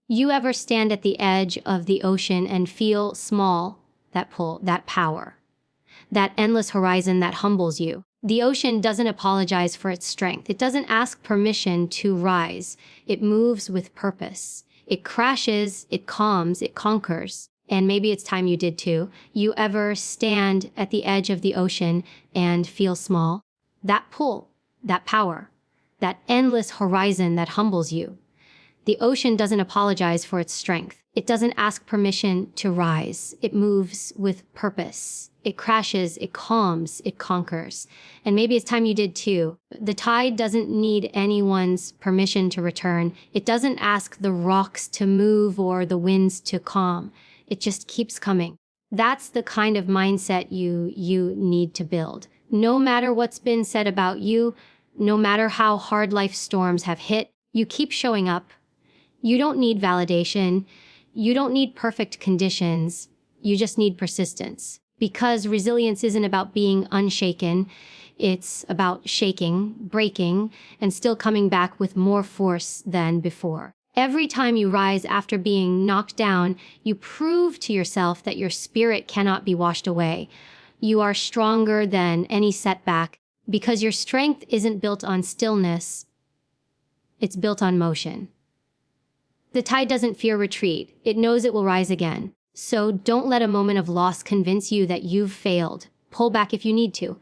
You ever stand at the edge of the ocean and feel small? That pull, that power, that endless horizon that humbles you. The ocean doesn't apologize for its strength. It doesn't ask permission to rise. It moves with purpose. It crashes, it calms, it conquers. And maybe it's time you did too. You ever stand at the edge of the ocean and feel small? That pull, that power, that endless horizon that humbles you. The ocean doesn't apologize for its strength. It doesn't ask permission to rise. It moves with purpose. It crashes, it calms, it conquers. And maybe it's time you did too. The tide doesn't need anyone's permission to return. It doesn't ask the rocks to move or the winds to calm. It just keeps coming. That's the kind of mindset you need to build. No matter what's been said about you, no matter how hard life storms have hit, you keep showing up. You don't need validation. You don't need perfect conditions. You just need persistence. Because resilience isn't about being unshaken. It's about shaking, breaking, and still coming back with more force than before. Every time you rise after being knocked down, you prove to yourself that your spirit cannot be washed away. You are stronger than any setback because your strength isn't built on stillness. It's built on motion. The tide doesn't fear retreat. It knows it will rise again. So don't let a moment of loss convince you that you've failed. Pull back if you need to.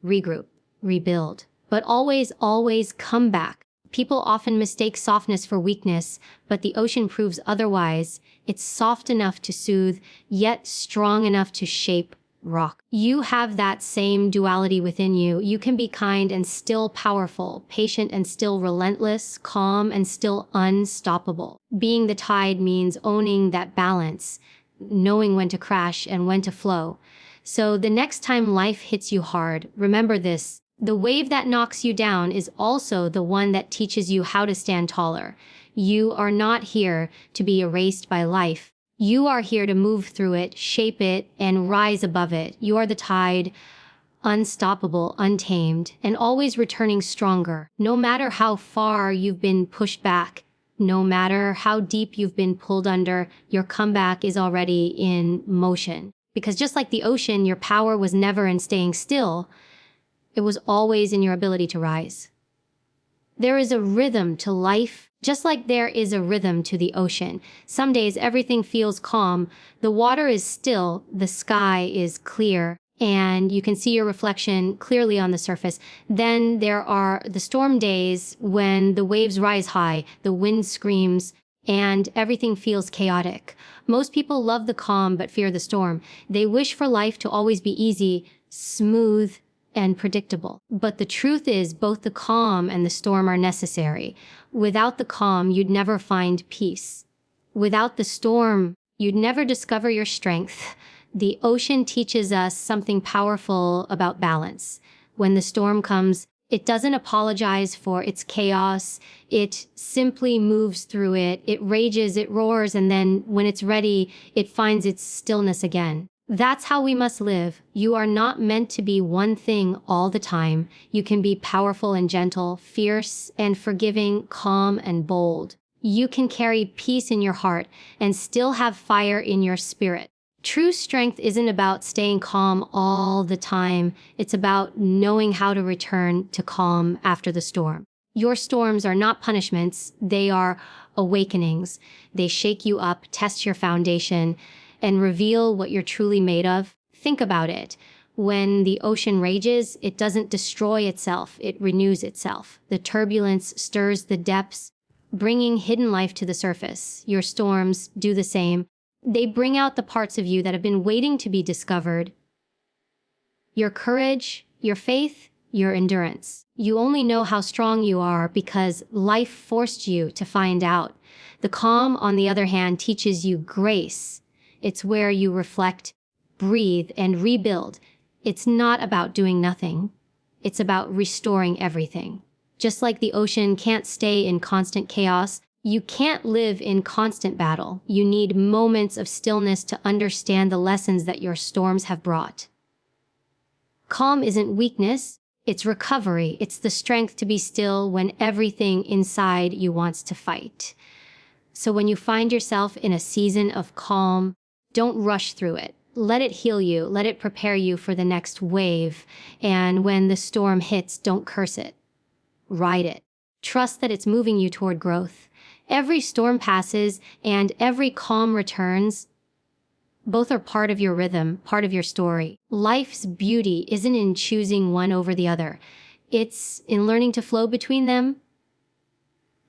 Regroup, rebuild, but always, always come back. People often mistake softness for weakness, but the ocean proves otherwise. It's soft enough to soothe, yet strong enough to shape rock. You have that same duality within you. You can be kind and still powerful, patient and still relentless, calm and still unstoppable. Being the tide means owning that balance, knowing when to crash and when to flow. So the next time life hits you hard, remember this. The wave that knocks you down is also the one that teaches you how to stand taller. You are not here to be erased by life. You are here to move through it, shape it, and rise above it. You are the tide, unstoppable, untamed, and always returning stronger. No matter how far you've been pushed back, no matter how deep you've been pulled under, your comeback is already in motion. Because just like the ocean, your power was never in staying still. It was always in your ability to rise. There is a rhythm to life, just like there is a rhythm to the ocean. Some days everything feels calm, the water is still, the sky is clear, and you can see your reflection clearly on the surface. Then there are the storm days when the waves rise high, the wind screams, and everything feels chaotic. Most people love the calm but fear the storm. They wish for life to always be easy, smooth, and predictable. But the truth is, both the calm and the storm are necessary. Without the calm, you'd never find peace. Without the storm, you'd never discover your strength. The ocean teaches us something powerful about balance. When the storm comes, it doesn't apologize for its chaos. It simply moves through it. It rages, it roars, and then when it's ready, it finds its stillness again. That's how we must live. You are not meant to be one thing all the time. You can be powerful and gentle, fierce and forgiving, calm and bold. You can carry peace in your heart and still have fire in your spirit. True strength isn't about staying calm all the time. It's about knowing how to return to calm after the storm. Your storms are not punishments. They are awakenings. They shake you up, test your foundation, and reveal what you're truly made of. Think about it. When the ocean rages, it doesn't destroy itself, it renews itself. The turbulence stirs the depths, bringing hidden life to the surface. Your storms do the same. They bring out the parts of you that have been waiting to be discovered. Your courage, your faith, your endurance. You only know how strong you are because life forced you to find out. The calm, on the other hand, teaches you grace. It's where you reflect, breathe, and rebuild. It's not about doing nothing. It's about restoring everything. Just like the ocean can't stay in constant chaos, you can't live in constant battle. You need moments of stillness to understand the lessons that your storms have brought. Calm isn't weakness, it's recovery. It's the strength to be still when everything inside you wants to fight. So when you find yourself in a season of calm, don't rush through it. Let it heal you. Let it prepare you for the next wave. And when the storm hits, don't curse it. Ride it. Trust that it's moving you toward growth. Every storm passes and every calm returns. Both are part of your rhythm, part of your story. Life's beauty isn't in choosing one over the other. It's in learning to flow between them,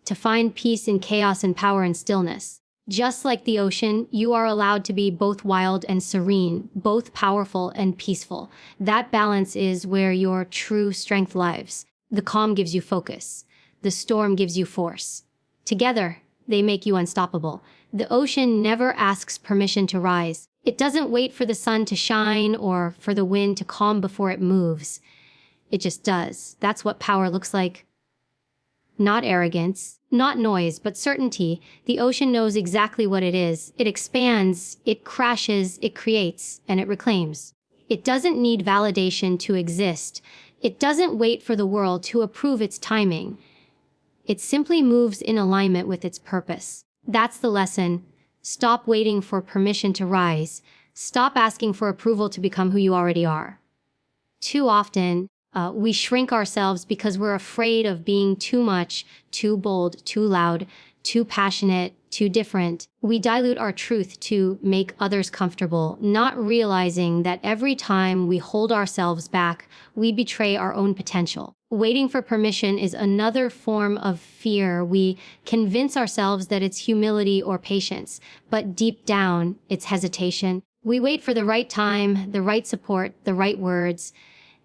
to find peace in chaos and power in stillness. Just like the ocean, you are allowed to be both wild and serene, both powerful and peaceful. That balance is where your true strength lies. The calm gives you focus. The storm gives you force. Together, they make you unstoppable. The ocean never asks permission to rise. It doesn't wait for the sun to shine or for the wind to calm before it moves. It just does. That's what power looks like. Not arrogance, not noise, but certainty. The ocean knows exactly what it is. It expands, it crashes, it creates, and it reclaims. It doesn't need validation to exist. It doesn't wait for the world to approve its timing. It simply moves in alignment with its purpose. That's the lesson. Stop waiting for permission to rise. Stop asking for approval to become who you already are. Too often, we shrink ourselves because we're afraid of being too much, too bold, too loud, too passionate, too different. We dilute our truth to make others comfortable, not realizing that every time we hold ourselves back, we betray our own potential. Waiting for permission is another form of fear. We convince ourselves that it's humility or patience, but deep down, it's hesitation. We wait for the right time, the right support, the right words.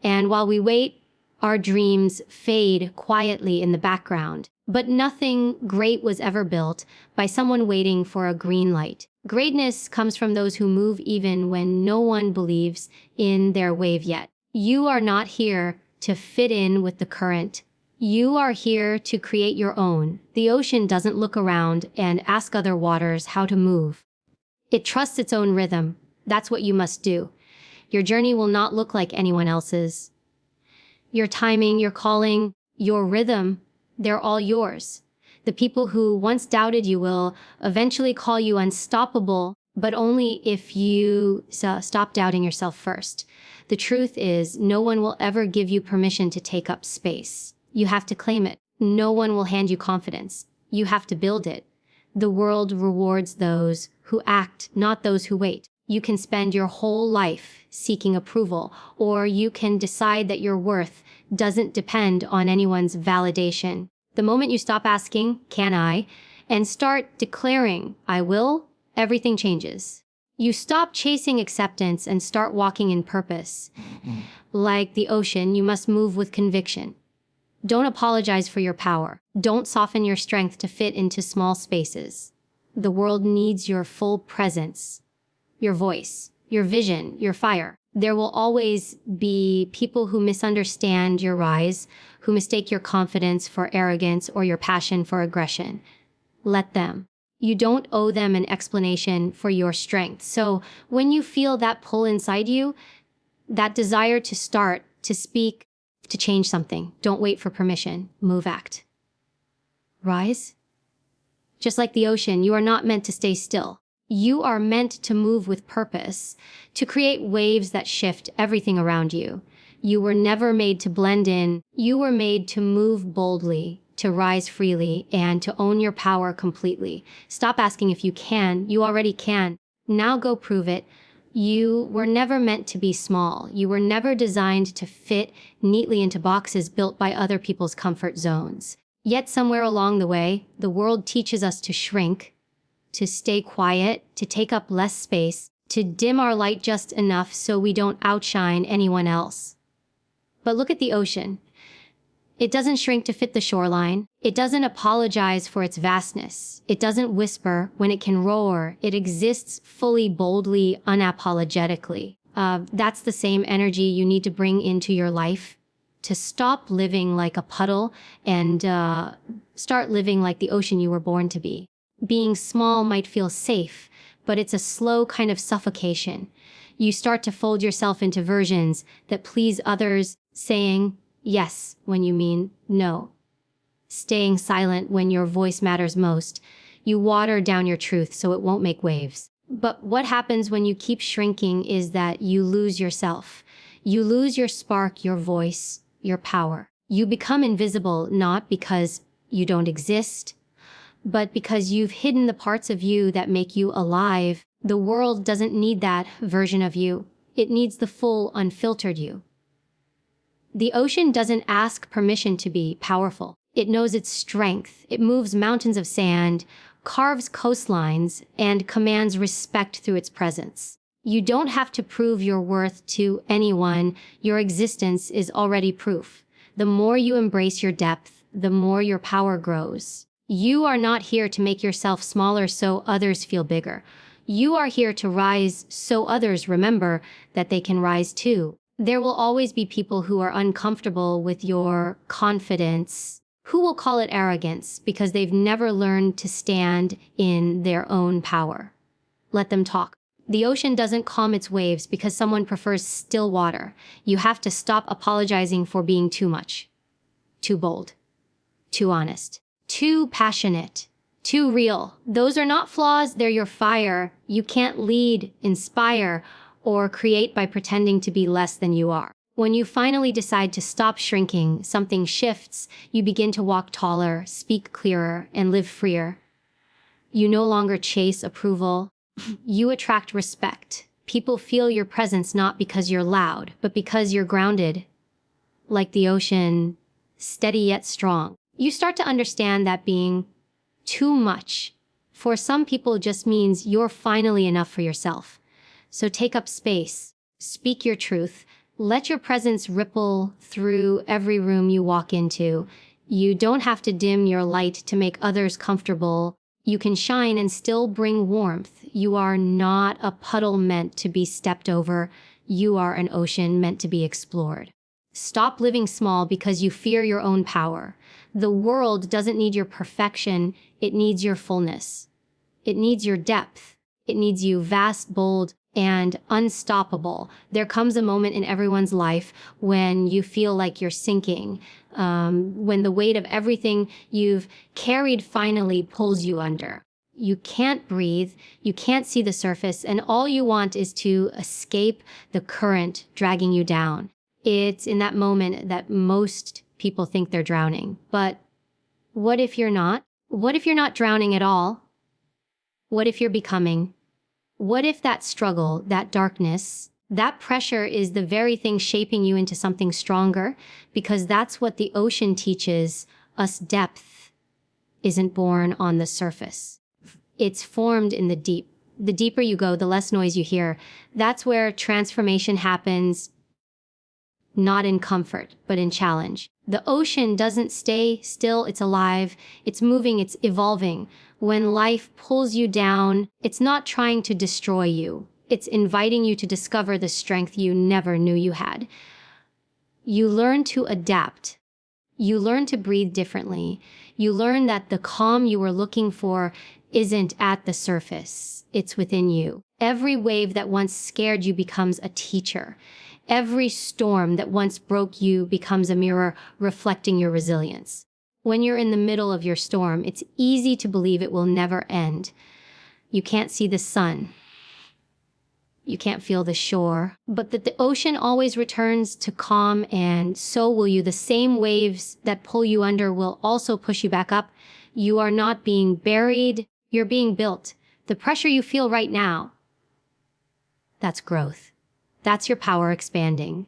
And while we wait, our dreams fade quietly in the background. But nothing great was ever built by someone waiting for a green light. Greatness comes from those who move even when no one believes in their wave yet. You are not here to fit in with the current. You are here to create your own. The ocean doesn't look around and ask other waters how to move. It trusts its own rhythm. That's what you must do. Your journey will not look like anyone else's. Your timing, your calling, your rhythm, they're all yours. The people who once doubted you will eventually call you unstoppable, but only if you stop doubting yourself first. The truth is, no one will ever give you permission to take up space. You have to claim it. No one will hand you confidence. You have to build it. The world rewards those who act, not those who wait. You can spend your whole life seeking approval, or you can decide that your worth doesn't depend on anyone's validation. The moment you stop asking, "Can I?" and start declaring, "I will," everything changes. You stop chasing acceptance and start walking in purpose. Like the ocean, you must move with conviction. Don't apologize for your power. Don't soften your strength to fit into small spaces. The world needs your full presence. Your voice, your vision, your fire. There will always be people who misunderstand your rise, who mistake your confidence for arrogance or your passion for aggression. Let them. You don't owe them an explanation for your strength. So when you feel that pull inside you, that desire to start, to speak, to change something, don't wait for permission. Move, act. Rise. Just like the ocean, you are not meant to stay still. You are meant to move with purpose, to create waves that shift everything around you. You were never made to blend in. You were made to move boldly, to rise freely, and to own your power completely. Stop asking if you can. You already can. Now go prove it. You were never meant to be small. You were never designed to fit neatly into boxes built by other people's comfort zones. Yet somewhere along the way, the world teaches us to shrink, to stay quiet, to take up less space, to dim our light just enough so we don't outshine anyone else. But look at the ocean. It doesn't shrink to fit the shoreline. It doesn't apologize for its vastness. It doesn't whisper when it can roar. It exists fully, boldly, unapologetically. That's the same energy you need to bring into your life to stop living like a puddle and start living like the ocean you were born to be. Being small might feel safe, but it's a slow kind of suffocation. You start to fold yourself into versions that please others, saying yes when you mean no. Staying silent when your voice matters most. You water down your truth so it won't make waves. But what happens when you keep shrinking is that you lose yourself. You lose your spark, your voice, your power. You become invisible not because you don't exist, but because you've hidden the parts of you that make you alive. The world doesn't need that version of you. It needs the full, unfiltered you. The ocean doesn't ask permission to be powerful. It knows its strength. It moves mountains of sand, carves coastlines, and commands respect through its presence. You don't have to prove your worth to anyone. Your existence is already proof. The more you embrace your depth, the more your power grows. You are not here to make yourself smaller so others feel bigger. You are here to rise so others remember that they can rise too. There will always be people who are uncomfortable with your confidence, who will call it arrogance because they've never learned to stand in their own power. Let them talk. The ocean doesn't calm its waves because someone prefers still water. You have to stop apologizing for being too much, too bold, too honest, too passionate, too real. Those are not flaws, they're your fire. You can't lead, inspire, or create by pretending to be less than you are. When you finally decide to stop shrinking, something shifts. You begin to walk taller, speak clearer, and live freer. You no longer chase approval. You attract respect. People feel your presence not because you're loud, but because you're grounded. Like the ocean, steady yet strong. You start to understand that being too much for some people just means you're finally enough for yourself. So take up space, speak your truth, let your presence ripple through every room you walk into. You don't have to dim your light to make others comfortable. You can shine and still bring warmth. You are not a puddle meant to be stepped over. You are an ocean meant to be explored. Stop living small because you fear your own power. The world doesn't need your perfection. It needs your fullness. It needs your depth. It needs you vast, bold, and unstoppable. There comes a moment in everyone's life when you feel like you're sinking, when the weight of everything you've carried finally pulls you under. You can't breathe, you can't see the surface, and all you want is to escape the current dragging you down. It's in that moment that most people think they're drowning. But what if you're not? What if you're not drowning at all? What if you're becoming? What if that struggle, that darkness, that pressure is the very thing shaping you into something stronger? Because that's what the ocean teaches us. Depth isn't born on the surface. It's formed in the deep. The deeper you go, the less noise you hear. That's where transformation happens, not in comfort, but in challenge. The ocean doesn't stay still, it's alive, it's moving, it's evolving. When life pulls you down, it's not trying to destroy you. It's inviting you to discover the strength you never knew you had. You learn to adapt. You learn to breathe differently. You learn that the calm you were looking for isn't at the surface. It's within you. Every wave that once scared you becomes a teacher. Every storm that once broke you becomes a mirror reflecting your resilience. When you're in the middle of your storm, it's easy to believe it will never end. You can't see the sun. You can't feel the shore. But that the ocean always returns to calm, and so will you. The same waves that pull you under will also push you back up. You are not being buried. You're being built. The pressure you feel right now, that's growth. That's your power expanding.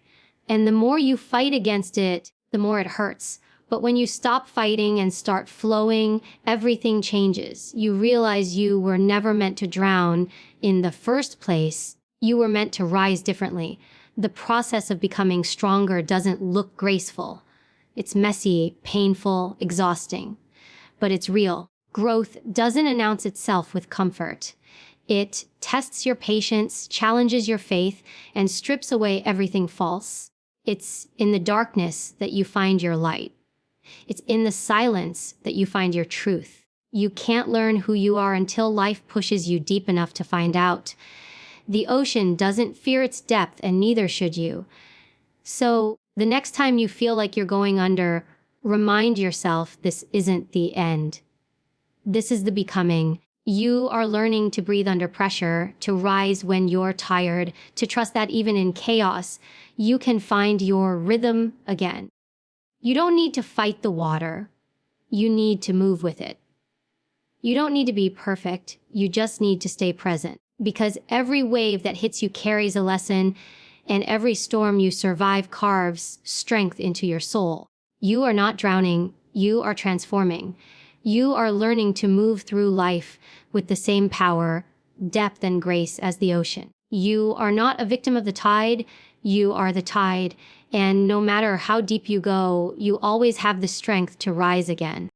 And the more you fight against it, the more it hurts. But when you stop fighting and start flowing, everything changes. You realize you were never meant to drown in the first place. You were meant to rise differently. The process of becoming stronger doesn't look graceful. It's messy, painful, exhausting. But it's real. Growth doesn't announce itself with comfort. It tests your patience, challenges your faith, and strips away everything false. It's in the darkness that you find your light. It's in the silence that you find your truth. You can't learn who you are until life pushes you deep enough to find out. The ocean doesn't fear its depth, and neither should you. So the next time you feel like you're going under, remind yourself this isn't the end. This is the becoming. You are learning to breathe under pressure, to rise when you're tired, to trust that even in chaos, you can find your rhythm again. You don't need to fight the water. You need to move with it. You don't need to be perfect. You just need to stay present. Because every wave that hits you carries a lesson, and every storm you survive carves strength into your soul. You are not drowning. You are transforming. You are learning to move through life with the same power, depth, and grace as the ocean. You are not a victim of the tide. You are the tide. And no matter how deep you go, you always have the strength to rise again.